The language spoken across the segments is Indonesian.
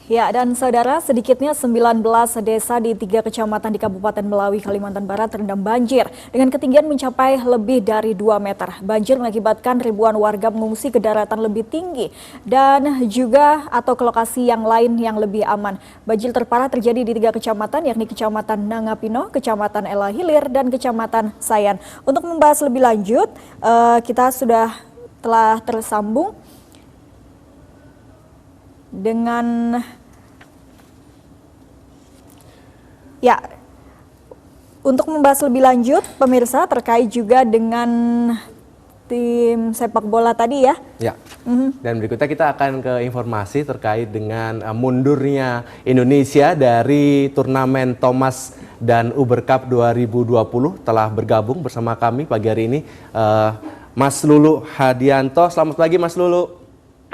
Ya, dan saudara, sedikitnya 19 desa di 3 kecamatan di Kabupaten Melawi, Kalimantan Barat terendam banjir dengan ketinggian mencapai lebih dari 2 meter. Banjir mengakibatkan ribuan warga mengungsi ke daratan lebih tinggi dan juga atau ke lokasi yang lain yang lebih aman. Banjir terparah terjadi di 3 kecamatan, yakni Kecamatan Nangapino, Kecamatan Ela Hilir, dan Kecamatan Sayan. Untuk membahas lebih lanjut, kita telah tersambung dengan ya, untuk membahas lebih lanjut pemirsa terkait juga dengan tim sepak bola tadi ya. Ya. Dan berikutnya kita akan ke informasi terkait dengan mundurnya Indonesia dari turnamen Thomas dan Uber Cup 2020. Telah bergabung bersama kami pagi hari ini Mas Lulu Hadianto. Selamat pagi Mas Lulu.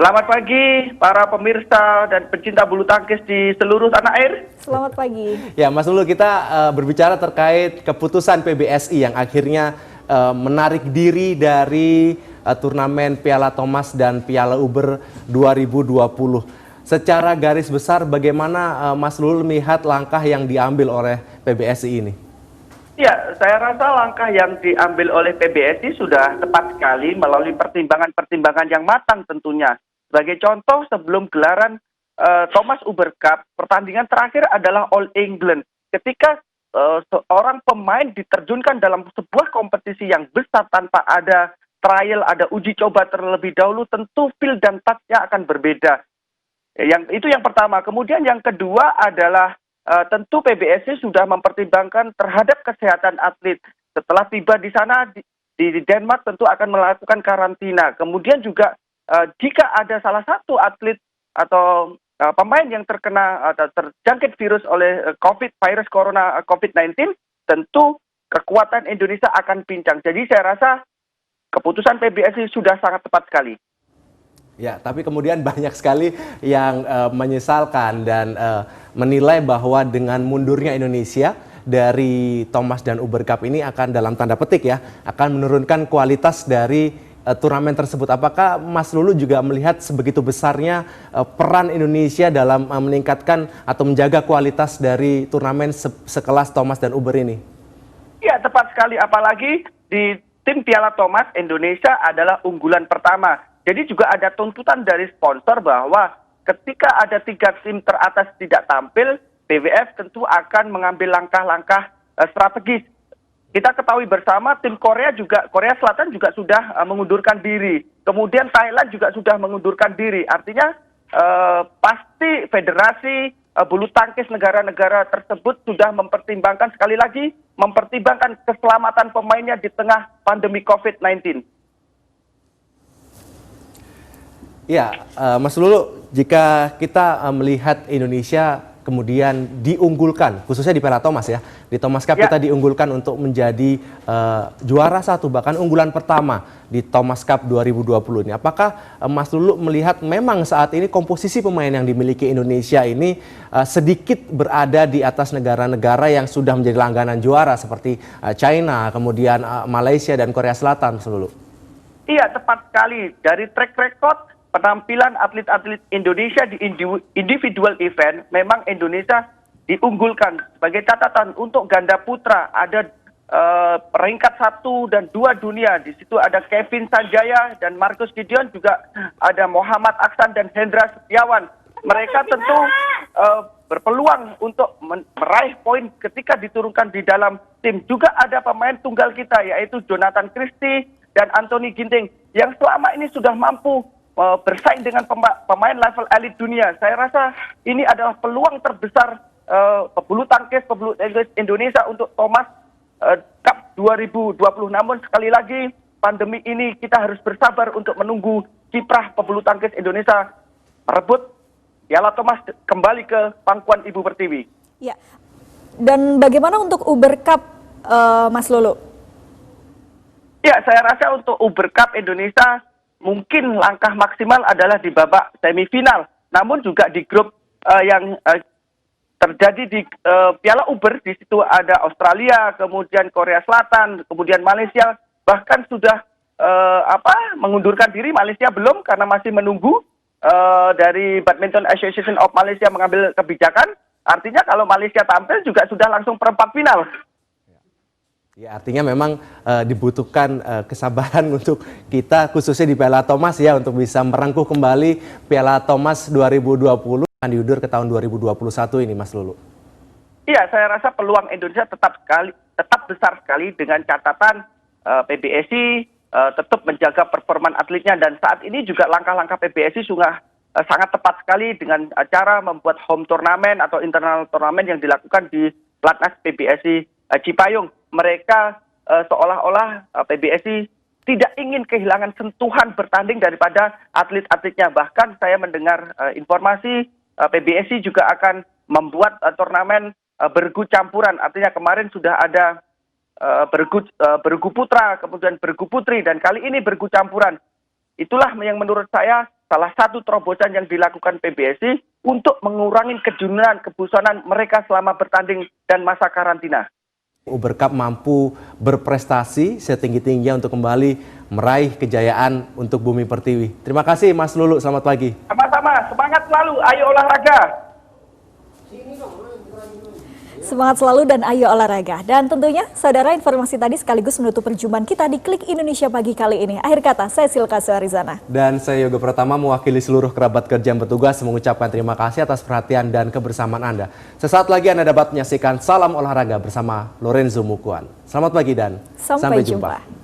Selamat pagi para pemirsa dan pecinta bulu tangkis di seluruh tanah air. Selamat pagi. Ya Mas Lulu, kita berbicara terkait keputusan PBSI yang akhirnya menarik diri dari turnamen Piala Thomas dan Piala Uber 2020. Secara garis besar bagaimana Mas Lulu melihat langkah yang diambil oleh PBSI ini? Ya, saya rasa langkah yang diambil oleh PBSI sudah tepat sekali melalui pertimbangan-pertimbangan yang matang tentunya. Sebagai contoh, sebelum gelaran Thomas Uber Cup, pertandingan terakhir adalah All England. Ketika seorang pemain diterjunkan dalam sebuah kompetisi yang besar tanpa ada trial, ada uji coba terlebih dahulu, tentu feel dan touch-nya akan berbeda. Itu yang pertama. Kemudian yang kedua adalah tentu PBSI sudah mempertimbangkan terhadap kesehatan atlet. Setelah tiba di sana di Denmark tentu akan melakukan karantina. Kemudian juga jika ada salah satu atlet atau pemain yang terkena atau terjangkit virus oleh virus corona COVID-19, tentu kekuatan Indonesia akan pincang. Jadi saya rasa keputusan PBSI sudah sangat tepat sekali. Ya, tapi kemudian banyak sekali yang menyesalkan dan menilai bahwa dengan mundurnya Indonesia dari Thomas dan Uber Cup ini akan dalam tanda petik ya, akan menurunkan kualitas dari turnamen tersebut. Apakah Mas Lulu juga melihat sebegitu besarnya peran Indonesia dalam meningkatkan atau menjaga kualitas dari turnamen sekelas Thomas dan Uber ini? Ya, tepat sekali. Apalagi di tim Piala Thomas, Indonesia adalah unggulan pertama. Jadi juga ada tuntutan dari sponsor bahwa ketika ada 3 tim teratas tidak tampil, BWF tentu akan mengambil langkah-langkah strategis. Kita ketahui bersama tim Korea Selatan juga sudah mengundurkan diri. Kemudian Thailand juga sudah mengundurkan diri. Artinya pasti federasi bulu tangkis negara-negara tersebut sudah mempertimbangkan, sekali lagi, mempertimbangkan keselamatan pemainnya di tengah pandemi COVID-19. Ya, Mas Lulu, jika kita melihat Indonesia kemudian diunggulkan, khususnya di Piala Thomas ya, di Thomas Cup kita diunggulkan untuk menjadi juara 1, bahkan unggulan pertama di Thomas Cup 2020 ini. Apakah Mas Lulu melihat memang saat ini komposisi pemain yang dimiliki Indonesia ini sedikit berada di atas negara-negara yang sudah menjadi langganan juara seperti China, kemudian Malaysia dan Korea Selatan, Mas Lulu? Iya, tepat sekali. Dari track record penampilan atlet-atlet Indonesia di individual event, memang Indonesia diunggulkan. Sebagai catatan, untuk ganda putra ada peringkat 1 dan 2 dunia. Di situ ada Kevin Sanjaya dan Marcus Gideon, juga ada Muhammad Aksan dan Hendra Setiawan. Mereka tentu berpeluang untuk meraih poin ketika diturunkan di dalam tim. Juga ada pemain tunggal kita, yaitu Jonathan Christie dan Anthony Ginting, yang selama ini sudah mampu bersaing dengan pemain level elit dunia. Saya rasa ini adalah peluang terbesar pebulu tangkis Indonesia untuk Thomas Cup 2020. Namun sekali lagi, pandemi ini kita harus bersabar untuk menunggu kiprah pebulu tangkis Indonesia merebut Piala Thomas kembali ke pangkuan Ibu Pertiwi. Ya. Dan bagaimana untuk Uber Cup, Mas Lulu? Ya, saya rasa untuk Uber Cup Indonesia mungkin langkah maksimal adalah di babak semifinal. Namun juga di grup yang terjadi di Piala Uber, di situ ada Australia, kemudian Korea Selatan, kemudian Malaysia, bahkan sudah mengundurkan diri. Malaysia belum karena masih menunggu. dari Badminton Association of Malaysia mengambil kebijakan, artinya kalau Malaysia tampil juga sudah langsung perempat final. Ya, artinya memang dibutuhkan kesabaran untuk kita khususnya di Piala Thomas ya untuk bisa merengkuh kembali Piala Thomas 2020 akan diundur ke tahun 2021 ini Mas Lulu. Iya, saya rasa peluang Indonesia tetap besar sekali dengan catatan PBSI tetap menjaga performa atletnya, dan saat ini juga langkah-langkah PBSI sudah sangat tepat sekali dengan cara membuat home turnamen atau internal turnamen yang dilakukan di Platnas PBSI Cipayung. Mereka seolah-olah PBSI tidak ingin kehilangan sentuhan bertanding daripada atlet-atletnya. Bahkan saya mendengar informasi PBSI juga akan membuat turnamen bergu campuran. Artinya kemarin sudah ada bergu putra, kemudian bergu putri, dan kali ini bergu campuran. Itulah yang menurut saya salah satu terobosan yang dilakukan PBSI untuk mengurangi kejunuhan, kebosanan mereka selama bertanding dan masa karantina. Uber Cup mampu berprestasi setinggi-tingginya untuk kembali meraih kejayaan untuk Bumi Pertiwi. Terima kasih Mas Lulu, selamat pagi. Sama-sama, semangat selalu, ayo olahraga. Semangat selalu dan ayo olahraga. Dan tentunya saudara, informasi tadi sekaligus menutup perjumpaan kita di Klik Indonesia Pagi kali ini. Akhir kata, saya Silka Suarizana. Dan saya Yoga Pratama mewakili seluruh kerabat kerja yang bertugas mengucapkan terima kasih atas perhatian dan kebersamaan Anda. Sesaat lagi Anda dapat menyaksikan Salam Olahraga bersama Lorenzo Mukuan. Selamat pagi dan sampai jumpa.